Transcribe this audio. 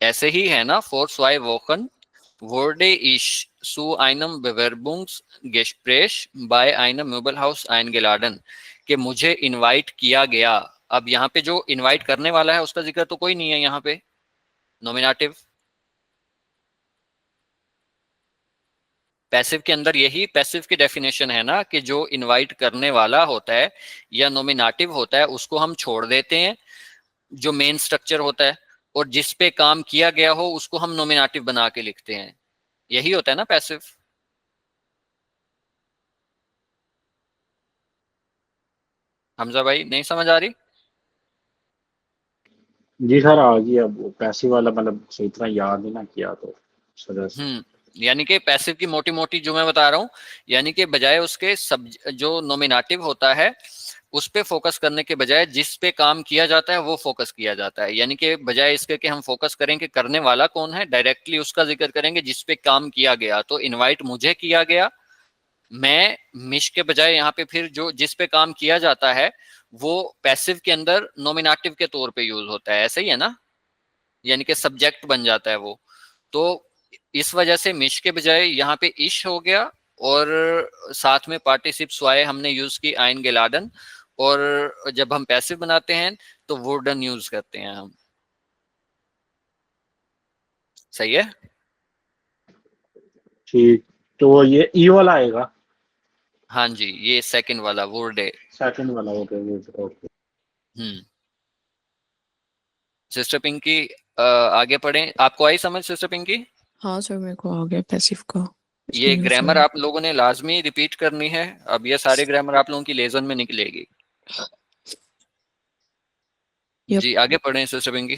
ऐसे ही है ना, for zwei Wochen wurde ich zu einem Bewerbungsgespräch bei einem Möbelhaus eingeladen, कि मुझे इनवाइट किया गया। अब यहाँ पे जो इनवाइट करने वाला है उसका जिक्र तो कोई नहीं है यहाँ पे, नॉमिनेटिव। पैसिव के अंदर यही पैसिव की डेफिनेशन है ना, कि जो इनवाइट करने वाला होता है या नॉमिनेटिव होता है उसको हम छोड़ देते हैं, जो मेन स्ट्रक्चर होता है, और जिस पे काम किया गया हो उसको हम नॉमिनेटिव बना के लिखते हैं। यही होता है ना पैसिव। हमजा भाई नहीं समझ आ रही? जी सर आ गई। अब पैसे वाला मतलब सही तरह याद ही ना किया तो सर। यानी कि पैसिव की मोटी मोटी जो मैं बता रहा हूँ, यानी कि बजाय उसके सब जो नॉमिनेटिव होता है उस पे फोकस करने के बजाय जिस पे काम किया जाता है वो फोकस किया जाता है। यानी कि बजाय इसके कि हम फोकस करें कि करने वाला कौन है, डायरेक्टली उसका जिक्र करेंगे जिस पे काम किया गया। तो इनवाइट मुझे किया गया, मैं मिश के बजाय यहाँ पे फिर जो जिस पे काम किया जाता है वो पैसिव के अंदर नॉमिनेटिव के तौर पे यूज होता है। ऐसा ही है ना, यानी कि सब्जेक्ट बन जाता है वो। तो इस वजह से मिश के बजाय यहाँ पे इश हो गया, और साथ में पार्टिसिप स्वाय हमने यूज की आइन गेलाडन, और जब हम पैसिव बनाते हैं तो वुडन यूज करते हैं हम। सही है। ठीक। तो ये ई वाला आएगा। हाँ जी, ये सेकंड वाला वुडे। सेकंड वाला ओके। हम्म। सिस्टर पिंकी, आगे पढ़ें। आपको आई समझ सिस्टर पिंकी? हाँ सर, मेरे को आ गया पैसिव का। ये इसमें ग्रामर सर आप लोगों ने लाजमी रिपीट करनी है। अब ये सारे ग्रामर आप लोगों की लेसन में निकलेगी। यप। जी आगे पढ़ें सिस्टर पिंकी।